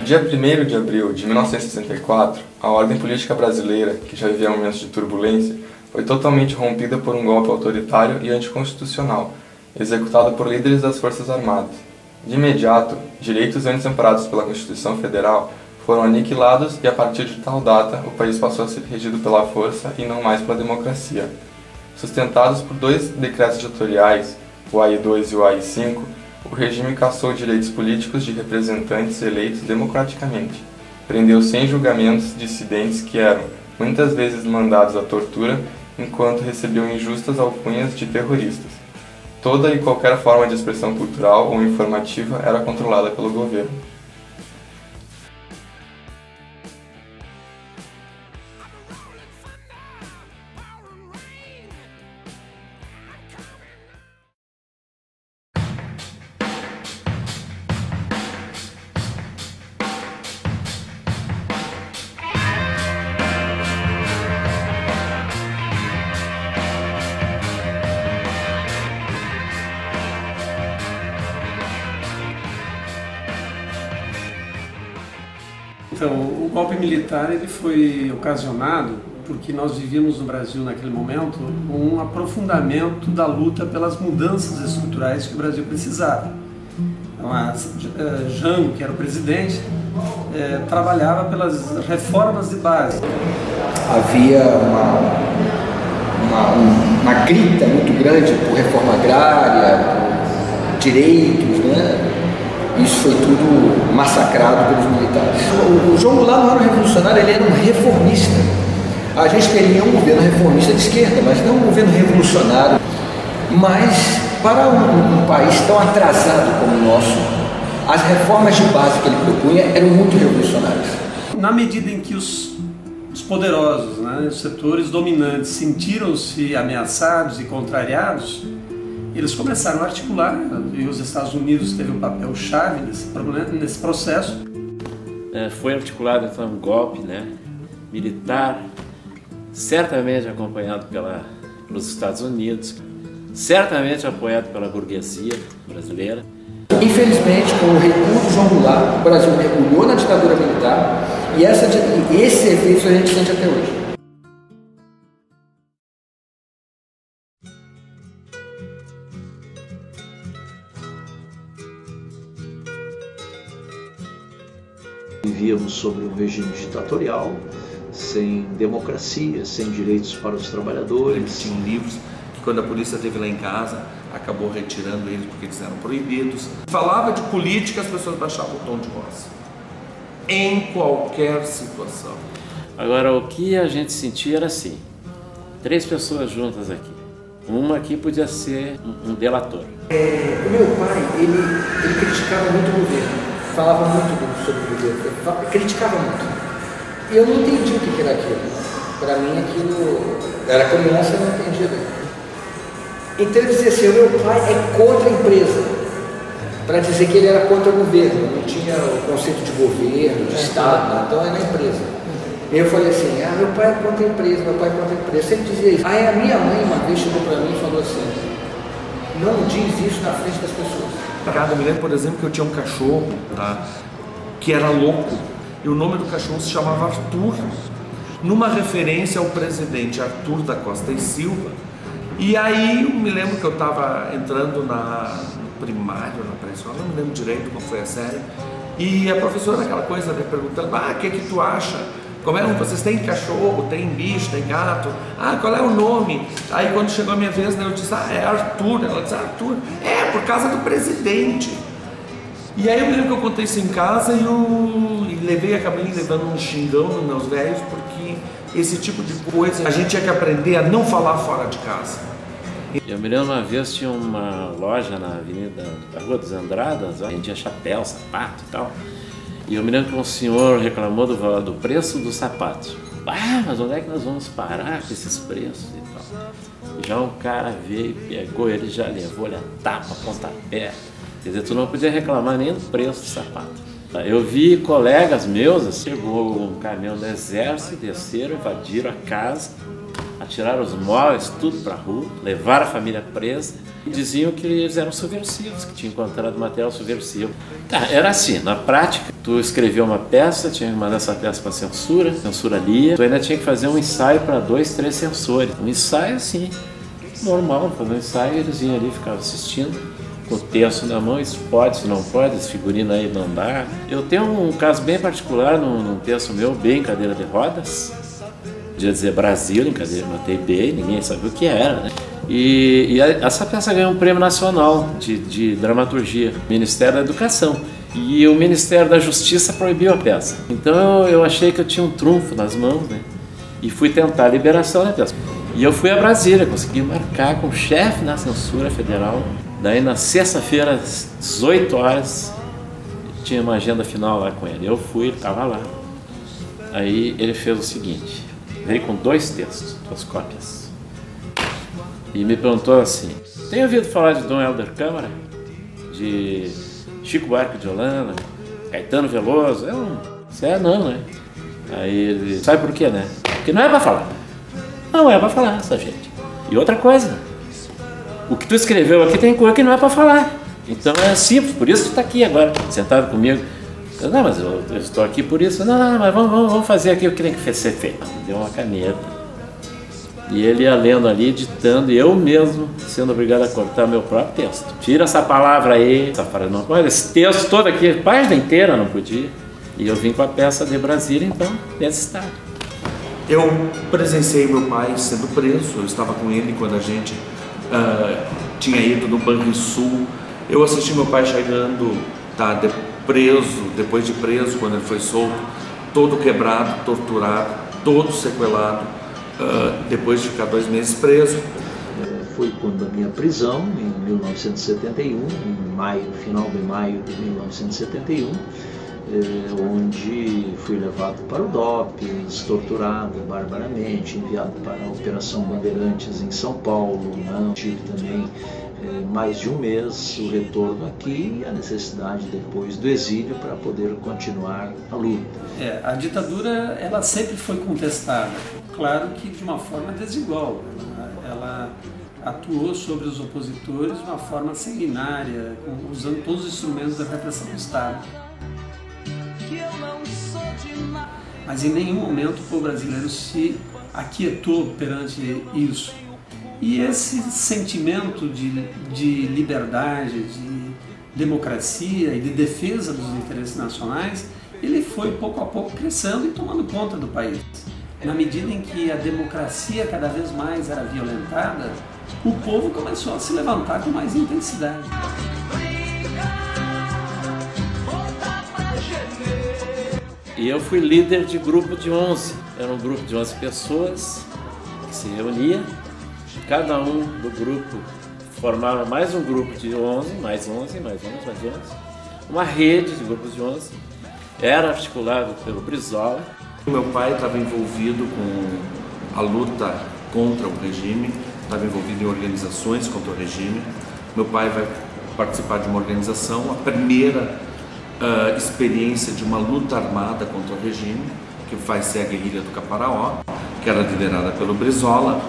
Dia 1º de abril de 1964, a ordem política brasileira, que já vivia momentos de turbulência, foi totalmente rompida por um golpe autoritário e anticonstitucional, executado por líderes das Forças Armadas. De imediato, direitos antes amparados pela Constituição Federal foram aniquilados e, a partir de tal data, o país passou a ser regido pela força e não mais pela democracia. Sustentados por 2 decretos ditatoriais, o AI-2 e o AI-5, o regime cassou direitos políticos de representantes eleitos democraticamente. Prendeu sem julgamentos dissidentes que eram, muitas vezes, mandados à tortura, enquanto recebiam injustas alcunhas de terroristas. Toda e qualquer forma de expressão cultural ou informativa era controlada pelo governo. Então, o golpe militar ele foi ocasionado porque nós vivíamos no Brasil naquele momento um aprofundamento da luta pelas mudanças estruturais que o Brasil precisava. Então, Jango, que era o presidente, trabalhava pelas reformas de base. Havia uma grita muito grande por reforma agrária, por direitos, né? Isso foi tudo massacrado pelos militares. O João Goulart não era um revolucionário, ele era um reformista. A gente queria um governo reformista de esquerda, mas não um governo revolucionário. Mas, para um país tão atrasado como o nosso, as reformas de base que ele propunha eram muito revolucionárias. Na medida em que os poderosos, né, os setores dominantes, sentiram-se ameaçados e contrariados, eles começaram a articular, e os Estados Unidos teve um papel chave nesse processo. Foi articulado então um golpe, né, militar, certamente acompanhado pelos Estados Unidos, certamente apoiado pela burguesia brasileira. Infelizmente, com o recuo do João Goulart, o Brasil mergulhou na ditadura militar e esse efeito a gente sente até hoje. Vivíamos sobre um regime ditatorial, sem democracia, sem direitos para os trabalhadores. Eles tinham livros que, quando a polícia esteve lá em casa, acabou retirando eles porque eles eram proibidos. Falava de política, as pessoas baixavam o tom de voz, em qualquer situação. Agora, o que a gente sentia era assim, 3 pessoas juntas aqui. Uma aqui podia ser um delator. O meu pai, ele criticava muito o governo. Falava muito sobre o governo, criticava muito. E eu não entendi o que era aquilo. Para mim aquilo, era criança, eu não entendia. Então ele dizia assim, o meu pai é contra a empresa, para dizer que ele era contra o governo, não tinha o conceito de governo, de Estado, então era a empresa. E eu falei assim, meu pai é contra a empresa, meu pai é contra a empresa. Eu sempre dizia isso. Aí a minha mãe uma vez chegou para mim e falou assim, não diz isso na frente das pessoas. Eu me lembro, por exemplo, que eu tinha um cachorro, tá, que era louco, e o nome do cachorro se chamava Arthur, numa referência ao presidente Arthur da Costa e Silva. E aí eu me lembro que eu estava entrando no primário, na pré-escola, não me lembro direito qual foi a série, e a professora aquela coisa, né, perguntando, o que é que tu acha? Como é? Vocês têm cachorro, tem bicho, tem gato? Qual é o nome? Aí quando chegou a minha vez, né, eu disse, é Arthur. Ela disse, Arthur, por causa do presidente. E aí eu me lembro que eu contei isso em casa e acabei levando um xingão nos meus velhos, porque esse tipo de coisa a gente tinha que aprender a não falar fora de casa. Eu me lembro uma vez tinha uma loja na Rua dos Andradas, vendia chapéu, sapato e tal. E eu me lembro que um senhor reclamou do preço dos sapatos. Ah, mas onde é que nós vamos parar com esses preços e tal? Já um cara veio, pegou, ele já levou, ele a tapa, pontapé. Quer dizer, tu não podia reclamar nem do preço do sapato. Eu vi colegas meus, chegou um caminhão do exército, desceram, invadiram a casa, atiraram os móveis, tudo pra rua, levaram a família presa e diziam que eles eram subversivos, que tinham encontrado material subversivo. Tá, era assim, na prática, tu escrevia uma peça, tinha que mandar essa peça para censura lia, tu ainda tinha que fazer um ensaio para 2, 3 censores. Um ensaio assim, normal, fazer um ensaio, eles iam ali, ficavam assistindo, com o texto na mão, isso pode, isso não pode, esse figurino aí não dá. Eu tenho um caso bem particular num texto meu, bem em cadeira de rodas, podia dizer Brasil, em cadeira, notei bem, ninguém sabia o que era, né? E essa peça ganhou um prêmio nacional de dramaturgia, Ministério da Educação. E o Ministério da Justiça proibiu a peça. Então eu achei que eu tinha um trunfo nas mãos, né? E fui tentar a liberação da peça. E eu fui a Brasília, consegui marcar com o chefe da censura federal. Daí na sexta-feira, às 18 horas, tinha uma agenda final lá com ele. Eu fui, ele estava lá. Aí ele fez o seguinte, veio com 2 textos, 2 cópias. E me perguntou assim, tem ouvido falar de Dom Helder Câmara? De Chico Buarque de Holanda? Caetano Veloso? Não, né? Aí ele, sabe por quê, né? Porque não é para falar. Não é para falar, essa gente. E outra coisa, o que tu escreveu aqui tem coisa que não é para falar. Então é simples, por isso tu está aqui agora, sentado comigo. Eu, não, mas eu estou aqui por isso. Não, mas vamos fazer aqui o que tem que ser feito. Me deu uma caneta. E ele ia lendo ali, editando, e eu mesmo sendo obrigado a cortar meu próprio texto. Tira essa palavra aí, essa palavra não pode, esse texto todo aqui, página inteira não podia. E eu vim com a peça de Brasília, então, nesse estado. Eu presenciei meu pai sendo preso, eu estava com ele quando a gente tinha ido no Banrisul. Eu assisti meu pai chegando, preso, depois de preso, quando ele foi solto, todo quebrado, torturado, todo sequelado, depois de ficar 2 meses preso. Foi quando a minha prisão, em 1971, em maio, final de maio de 1971, onde fui levado para o DOPS, torturado barbaramente, enviado para a Operação Bandeirantes em São Paulo, tive também mais de 1 mês o retorno aqui e a necessidade depois do exílio para poder continuar a luta. A ditadura ela sempre foi contestada, claro que de uma forma desigual. Ela atuou sobre os opositores de uma forma sanguinária, usando todos os instrumentos da repressão do Estado. Mas em nenhum momento o povo brasileiro se aquietou perante isso. E esse sentimento de liberdade, de democracia e de defesa dos interesses nacionais, ele foi pouco a pouco crescendo e tomando conta do país. Na medida em que a democracia cada vez mais era violentada, o povo começou a se levantar com mais intensidade. E eu fui líder de grupo de 11. Era um grupo de 11 pessoas que se reunia. Cada um do grupo formava mais um grupo de 11, mais 11, mais 11, mais 11. Uma rede de grupos de 11. Era articulado pelo Brizola. Meu pai estava envolvido com a luta contra o regime, estava envolvido em organizações contra o regime. Meu pai vai participar de uma organização, a primeira experiência de uma luta armada contra o regime, que vai ser a guerrilha do Caparaó, que era liderada pelo Brizola.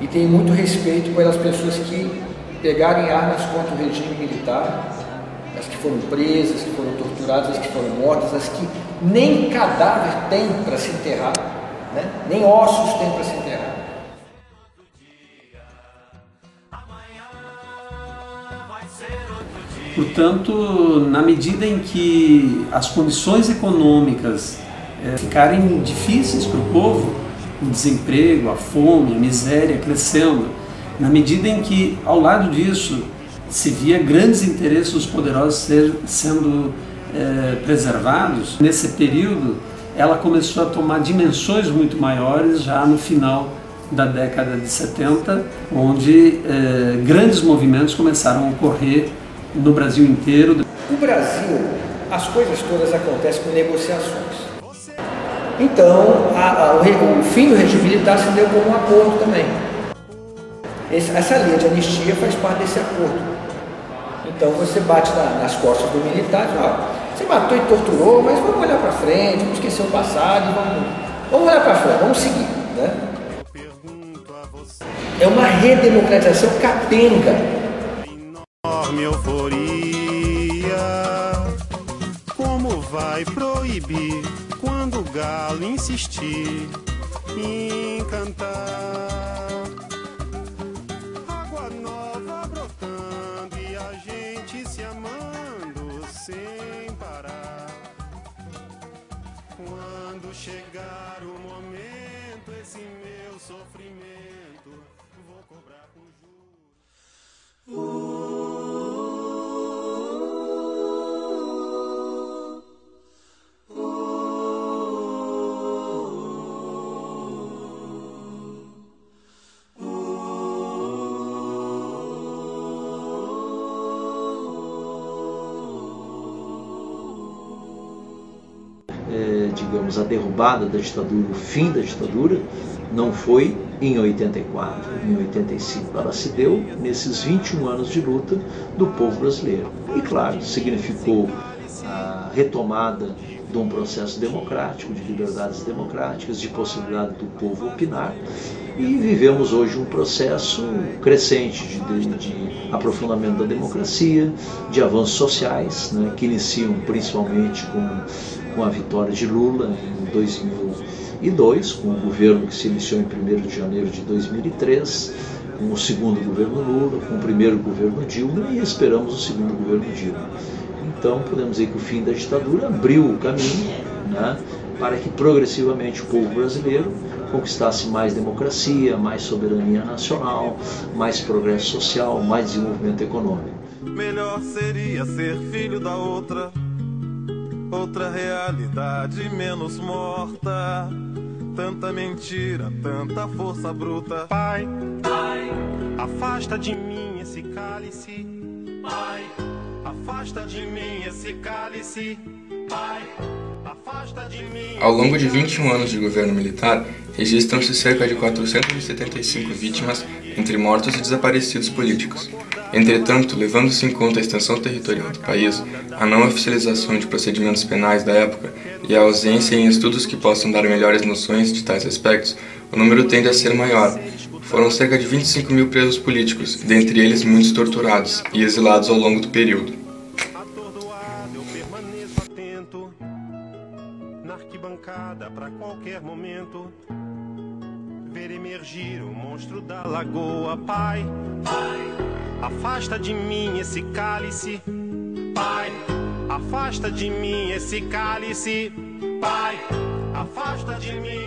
E tenho muito respeito pelas pessoas que pegarem armas contra o regime militar, as que foram presas, as que foram torturadas, as que foram mortas, as que nem cadáver tem para se enterrar, né? Nem ossos tem para se enterrar. Portanto, na medida em que as condições econômicas ficarem difíceis para o povo, o desemprego, a fome, a miséria crescendo, na medida em que, ao lado disso, se via grandes interesses dos poderosos sendo preservados, nesse período ela começou a tomar dimensões muito maiores já no final da década de 70, onde grandes movimentos começaram a ocorrer no Brasil inteiro. No Brasil, as coisas todas acontecem com negociações. Então, o fim do regime militar se deu como um acordo também. Essa lei de anistia faz parte desse acordo. Então você bate nas costas do militar e fala, ó, você matou e torturou, mas vamos olhar para frente, vamos esquecer o passado e vamos olhar para frente, vamos seguir, né? É uma redemocratização capenga. Enorme euforia, como vai proibir quando o galo insistir em cantar? Água nova brotando e a gente se amando sem parar. Quando chegar o momento, esse meu sofrimento vou cobrar com juros. Digamos, a derrubada da ditadura, o fim da ditadura, não foi em 84, em 85. Ela se deu nesses 21 anos de luta do povo brasileiro. E, claro, significou a retomada de um processo democrático, de liberdades democráticas, de possibilidade do povo opinar. E vivemos hoje um processo crescente de aprofundamento da democracia, de avanços sociais, né, que iniciam principalmente com a vitória de Lula em 2002, com o governo que se iniciou em 1º de janeiro de 2003, com o segundo governo Lula, com o primeiro governo Dilma e esperamos o segundo governo Dilma. Então podemos dizer que o fim da ditadura abriu o caminho, né, para que progressivamente o povo brasileiro conquistasse mais democracia, mais soberania nacional, mais progresso social, mais desenvolvimento econômico. Melhor seria ser filho da outra realidade menos morta. Tanta mentira, tanta força bruta. Pai, afasta de mim esse cálice. Pai, afasta de mim esse cálice. Pai, afasta de mim. Ao longo de 21 anos de governo militar, registram-se cerca de 475 vítimas entre mortos e desaparecidos políticos. Entretanto, levando-se em conta a extensão territorial do país, a não oficialização de procedimentos penais da época e a ausência em estudos que possam dar melhores noções de tais aspectos, o número tende a ser maior. Foram cerca de 25 mil presos políticos, dentre eles muitos torturados e exilados ao longo do período. Atordoado eu permaneço atento, na arquibancada pra qualquer momento, ver emergir o monstro da lagoa. Pai, afasta de mim esse cálice. Pai, afasta de mim esse cálice. Pai, afasta de mim